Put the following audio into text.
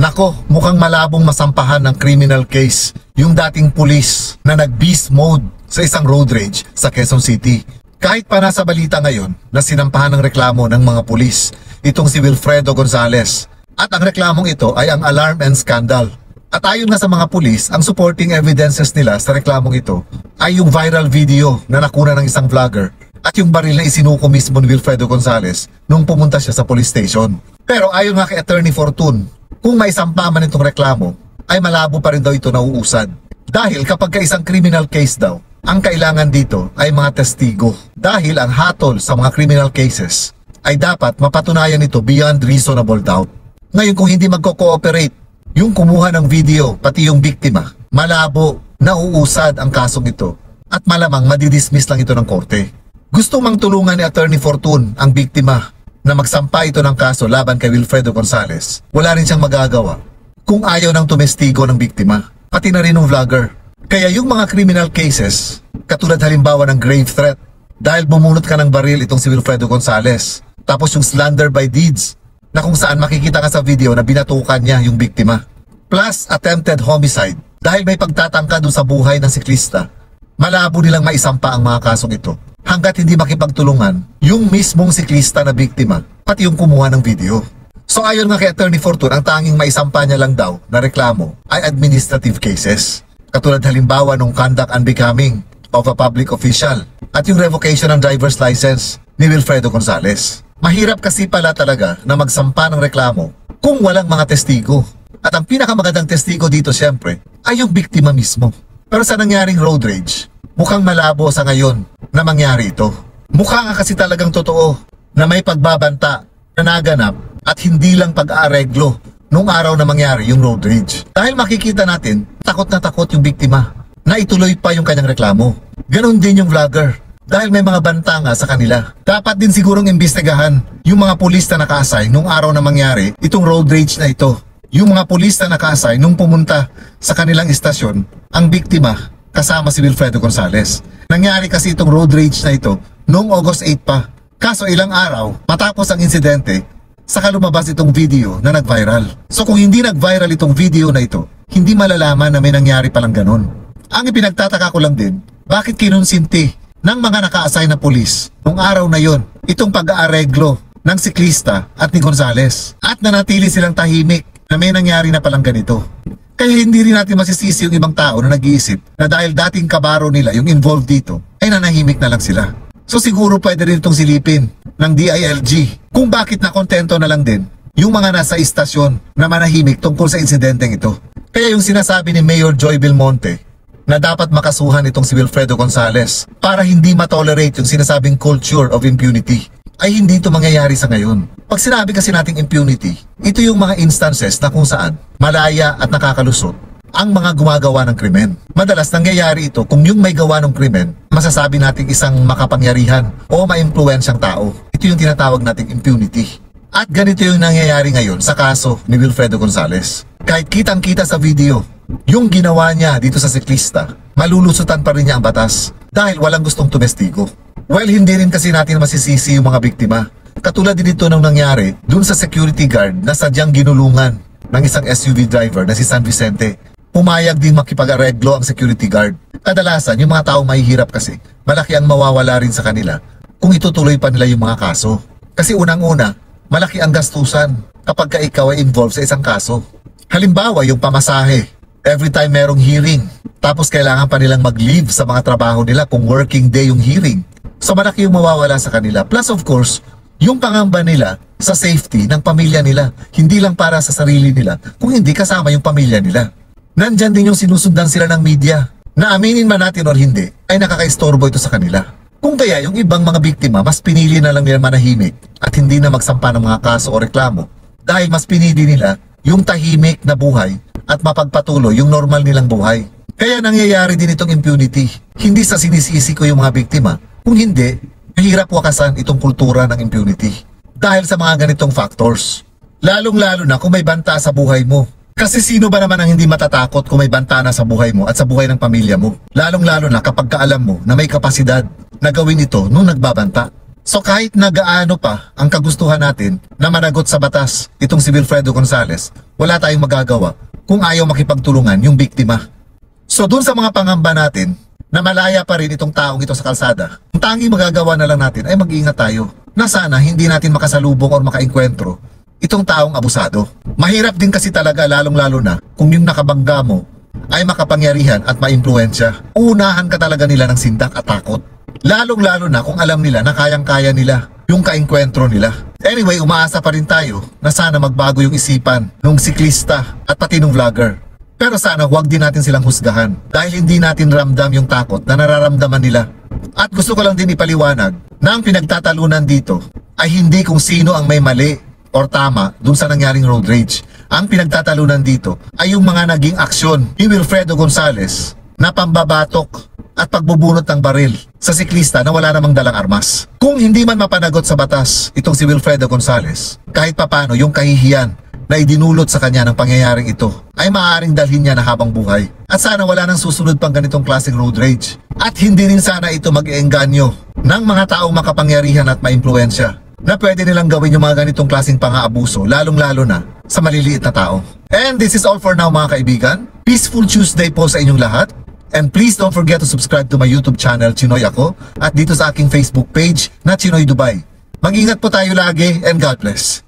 Nako, mukhang malabong masampahan ng criminal case yung dating pulis na nag-beast mode sa isang road rage sa Quezon City. Kahit pa nasa balita ngayon na sinampahan ng reklamo ng mga pulis itong si Wilfredo Gonzales. At ang reklamong ito ay ang alarm and scandal. At ayon nga sa mga pulis, ang supporting evidences nila sa reklamong ito ay yung viral video na nakuna ng isang vlogger at yung baril na isinuko mismo ni Wilfredo Gonzales nung pumunta siya sa police station. Pero ayon nga kay Attorney Fortune, kung may sampa man itong reklamo, ay malabo pa rin daw ito nauusad. Dahil kapag ka isang criminal case daw, ang kailangan dito ay mga testigo. Dahil ang hatol sa mga criminal cases ay dapat mapatunayan ito beyond reasonable doubt. Ngayon kung hindi magko-cooperate yung kumuha ng video pati yung biktima, malabo nauusad ang kasong ito at malamang madidismiss lang ito ng korte. Gusto mang tulungan ni Attorney Fortune ang biktima na magsampa ito ng kaso laban kay Wilfredo Gonzales. Wala rin siyang magagawa kung ayaw ng tumestigo ng biktima, pati na rin ng vlogger. Kaya yung mga criminal cases, katulad halimbawa ng grave threat, dahil bumunot ka ng baril itong si Wilfredo Gonzales, tapos yung slander by deeds, na kung saan makikita ka sa video na binatukan niya yung biktima, plus attempted homicide, dahil may pagtatangka dun sa buhay ng siklista, malabo nilang maisampa ang mga kasong ito hanggat hindi makipagtulungan yung mismong siklista na biktima, pati yung kumuha ng video. So ayon nga kay Attorney Fortune, ang tanging maisampa niya lang daw na reklamo ay administrative cases. Katulad halimbawa nung conduct unbecoming of a public official at yung revocation ng driver's license ni Wilfredo Gonzales. Mahirap kasi pala talaga na magsampa ng reklamo kung walang mga testigo. At ang pinakamagandang testigo dito siyempre ay yung biktima mismo. Pero sa nangyaring road rage, mukhang malabo sa ngayon na mangyari ito. Mukha nga kasi talagang totoo na may pagbabanta na naganap at hindi lang pag-aareglo nung araw na mangyari yung road rage. Dahil makikita natin, takot na takot yung biktima na ituloy pa yung kanyang reklamo. Ganon din yung vlogger dahil may mga banta nga sa kanila. Dapat din sigurong imbestigahan yung mga pulis na naka-assign nung araw na mangyari itong road rage na ito. Yung mga pulis na naka-assign nung pumunta sa kanilang istasyon, ang biktima kasama si Wilfredo Gonzales. Nangyari kasi itong road rage na ito noong August 8 pa. Kaso ilang araw matapos ang insidente, saka lumabas itong video na nag-viral. So kung hindi nag-viral itong video na ito, hindi malalaman na may nangyari palang ganun. Ang ipinagtataka ko lang din, bakit kinonsinti ng mga naka-assign na pulis nung araw na yon itong pag-aareglo ng siklista at ni Gonzales at nanatili silang tahimik na may nangyari na palang ganito. Kaya hindi rin natin masisisi yung ibang tao na nag-iisip na dahil dating kabaro nila yung involved dito, ay nanahimik na lang sila. So siguro pwede rin itong silipin ng DILG kung bakit nakontento na lang din yung mga nasa istasyon na manahimik tungkol sa insidenteng ito. Kaya yung sinasabi ni Mayor Joy Belmonte na dapat makasuhan itong si Wilfredo Gonzales para hindi matolerate yung sinasabing culture of impunity, ay hindi ito mangyayari sa ngayon. Pag sinabi kasi nating impunity, ito yung mga instances na kung saan malaya at nakakalusot ang mga gumagawa ng krimen. Madalas nangyayari ito kung yung may gawa ng krimen, masasabi nating isang makapangyarihan o maimpluwensyang tao. Ito yung tinatawag nating impunity. At ganito yung nangyayari ngayon sa kaso ni Wilfredo Gonzales. Kahit kitang-kita sa video, yung ginawa niya dito sa siklista, malulusutan pa rin niya ang batas dahil walang gustong tumestigo. Well, hindi rin kasi natin masisisi yung mga biktima. Katulad din ito nung nangyari dun sa security guard na sadyang ginulungan ng isang SUV driver na si San Vicente. Pumayag din makipag-areglo ang security guard. Kadalasan, yung mga taong mahihirap kasi, malaki ang mawawala rin sa kanila kung itutuloy pa nila yung mga kaso. Kasi unang-una, malaki ang gastusan kapag ka ikaw ay involved sa isang kaso. Halimbawa, yung pamasahe. Every time merong hearing, tapos kailangan pa nilang mag-leave sa mga trabaho nila kung working day yung hearing. So malaki yung mawawala sa kanila. Plus of course, yung pangamba nila sa safety ng pamilya nila. Hindi lang para sa sarili nila, kung hindi kasama yung pamilya nila. Nandyan din yung sinusundan sila ng media. Na aminin man natin o hindi, ay nakakaistorbo ito sa kanila. Kung kaya yung ibang mga biktima, mas pinili na lang nila manahimik at hindi na magsampa ng mga kaso o reklamo. Dahil mas pinili nila yung tahimik na buhay at mapagpatuloy yung normal nilang buhay. Kaya nangyayari din itong impunity. Hindi sa sinisisi ko yung mga biktima. Kung hindi, mahirap wakasan itong kultura ng impunity. Dahil sa mga ganitong factors. Lalong-lalo na kung may banta sa buhay mo. Kasi sino ba naman ang hindi matatakot kung may banta na sa buhay mo at sa buhay ng pamilya mo? Lalong-lalo na kapag kaalam mo na may kapasidad na gawin ito nung nagbabanta. So kahit na gaano pa ang kagustuhan natin na managot sa batas itong si Wilfredo Gonzales, wala tayong magagawa kung ayaw makipagtulungan yung biktima. So dun sa mga pangamba natin na malaya pa rin itong taong ito sa kalsada, ang tanging magagawa na lang natin ay mag-iingat tayo na sana hindi natin makasalubong o makaengkwentro itong taong abusado. Mahirap din kasi talaga lalong-lalo na kung yung nakabangga mo ay makapangyarihan at maimpluwensya. Unahan ka talaga nila ng sindak at takot. Lalong-lalo na kung alam nila na kayang-kaya nila yung kaengkwentro nila. Anyway, umaasa pa rin tayo na sana magbago yung isipan ng siklista at pati ng vlogger. Pero sana huwag din natin silang husgahan dahil hindi natin ramdam yung takot na nararamdaman nila. At gusto ko lang din ipaliwanag na ang pinagtatalunan dito ay hindi kung sino ang may mali or tama dun sa nangyaring road rage. Ang pinagtatalunan dito ay yung mga naging aksyon ni Wilfredo Gonzales na pambabatok at pagbubunot ng baril sa siklista na wala namang dalang armas. Kung hindi man mapanagot sa batas itong si Wilfredo Gonzales, kahit papano yung kahihiyan na idinulot sa kanya ng pangyayaring ito ay maaaring dalhin niya na habang buhay. At sana wala nang susunod pang ganitong klaseng road rage. At hindi rin sana ito mag-iengganyo ng mga taong makapangyarihan at maimpluwensya na pwede nilang gawin yung mga ganitong klaseng pang-aabuso, lalong-lalo na sa maliliit na tao. And this is all for now mga kaibigan. Peaceful Tuesday po sa inyong lahat. And please don't forget to subscribe to my YouTube channel, Chinoy Ako, at dito sa aking Facebook page na Chinoy Dubai. Mag-ingat po tayo lagi and God bless.